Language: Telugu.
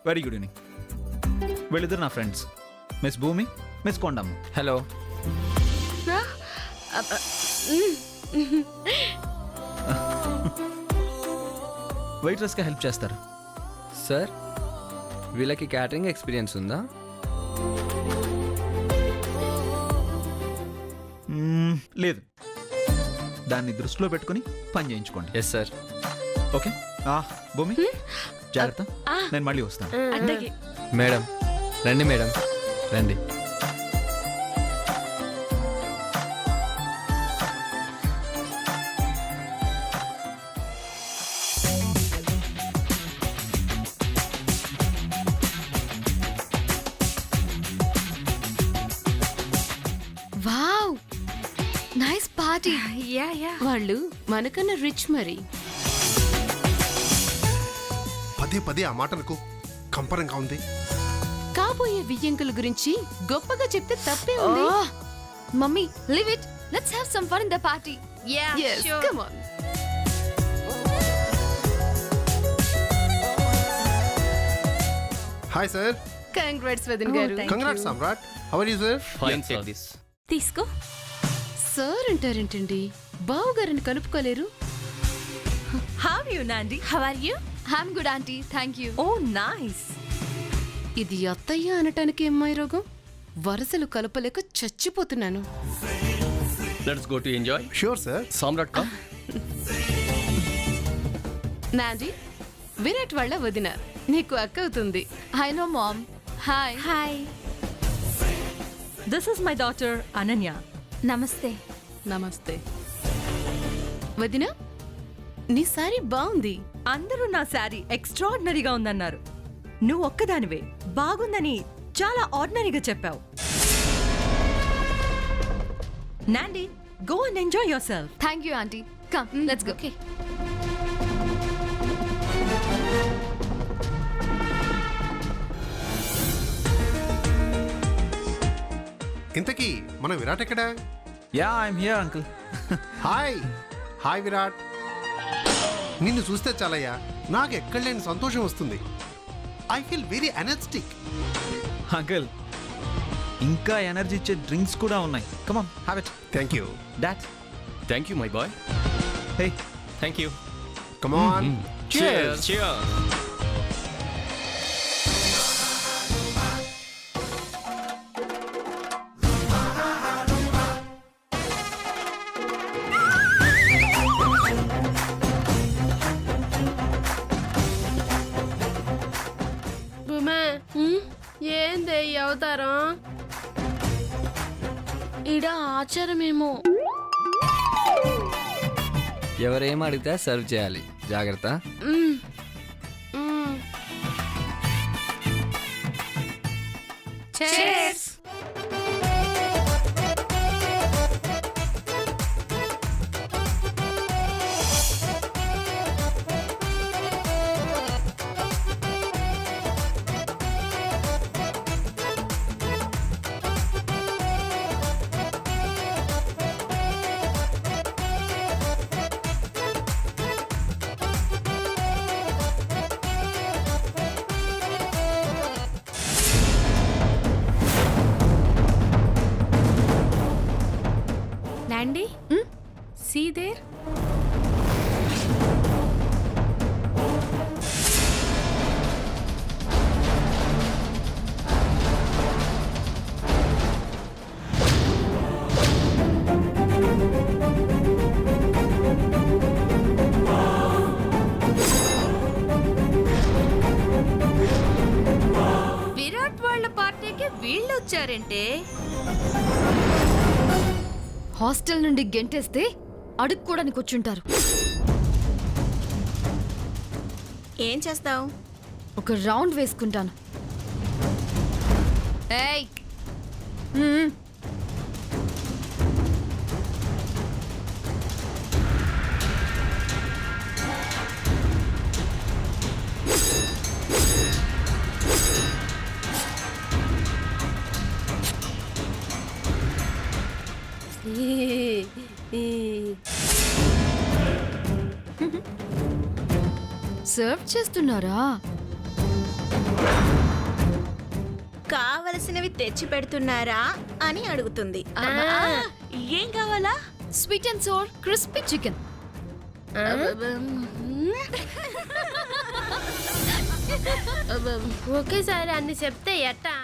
Very good evening. వీళ్ళిద్దరు నా friends, miss Bhoomi, miss Kondamma. Hello. వెయిట్రెస్గా హెల్ప్ చేస్తారు. సార్, వీళ్ళకి క్యాటరింగ్ ఎక్స్పీరియన్స్ ఉందా? లేదు, దాన్ని దృష్టిలో పెట్టుకుని పని చేయించుకోండి. Yes sir. ఓకే. భూమి జాగ్రత్త, నేను మళ్ళీ వస్తాను. మేడం రండి, మేడం రండి. Wow, nice party. వాళ్ళు మనకన్నా రిచ్ మరి. పదే పదే ఆ మాటలకు కంపరంగా ఉంది. కాబోయే వియ్యంకుల గురించి గొప్పగా చెప్తే తప్పే ఉంది. Mummy, leave it, let's have some fun in the party. Yes, come on. Hi sir. Congrats వదిన్ గారు. Congrats Samrat. How are you sir? Fine sir. తీసుకో. సార్ అంటారేంటండి, బావు గారిని కలుపుకోలేరు. How are you, Nandi? How are you? I'm good, auntie. Thank you. Oh, nice. ఇది అత్తయ్య అనటానికి ఏమ్మాయి రోగం? వరసలు కలపలేక చచ్చిపోతున్నాను. Let's go to enjoy. Sure sir. Samrat, come. నాండి, విరాట్ వాళ్ళ వదిన, నీకు అక్క అవుతుంది. I know, mom. Hi. Hi. This is my daughter, Ananya. Namaste. నమస్తే. వదిన, నీ సారీ బాగుంది. అందరూ నా శారీ ఎక్స్ట్రాడినరీగా ఉందన్నారు. నువ్వు ఒక్కదానివే బాగుందని చాలా ఆర్డినరీగా చెప్పావు. నాండి, go and enjoy yourself. Thank you, auntie. Come, let's go. Okay. ఇంతకీ మన విరాట్ ఎక్కడా? Yeah, I'm here uncle. Hi. Hi Virat. నిన్ను చూస్తే చాలయ్యా, నాకు ఎక్కడ లేని సంతోషం వస్తుంది. I feel very energetic. Uncle, ఇంకా ఎనర్జీ ఇచ్చే డ్రింక్స్ కూడా ఉన్నాయి. Come on, have it. Thank you. Dot. Thank you, my boy. Hey, Thank you. Come on. Cheers. Cheers. Bhuma, ఏందే ఈ అవతారం? ఇడ ఆచారమేమో. ఎవరేం అడిగితే సర్వ్ చేయాలి. జాగ్రత్త. Cheers. నాండి, see there? విరాట్ వాళ్ళ పార్టీకి వీళ్ళు వచ్చారంటే, హాస్టల్ నుండి గెంటేస్తే అడుక్కోడానికి వచ్చుంటారు. ఏం చేస్తావు? ఒక రౌండ్ వేసుకుంటాను. ఏయ్, సర్వ్ చేస్తున్నారా? కావలసినవి తెచ్చి పెడుతున్నారా అని అడుగుతుంది. ఏం కావాలా? Sweet and sour crispy chicken. ఒకేసారి అన్ని చెప్తే ఎట్టా?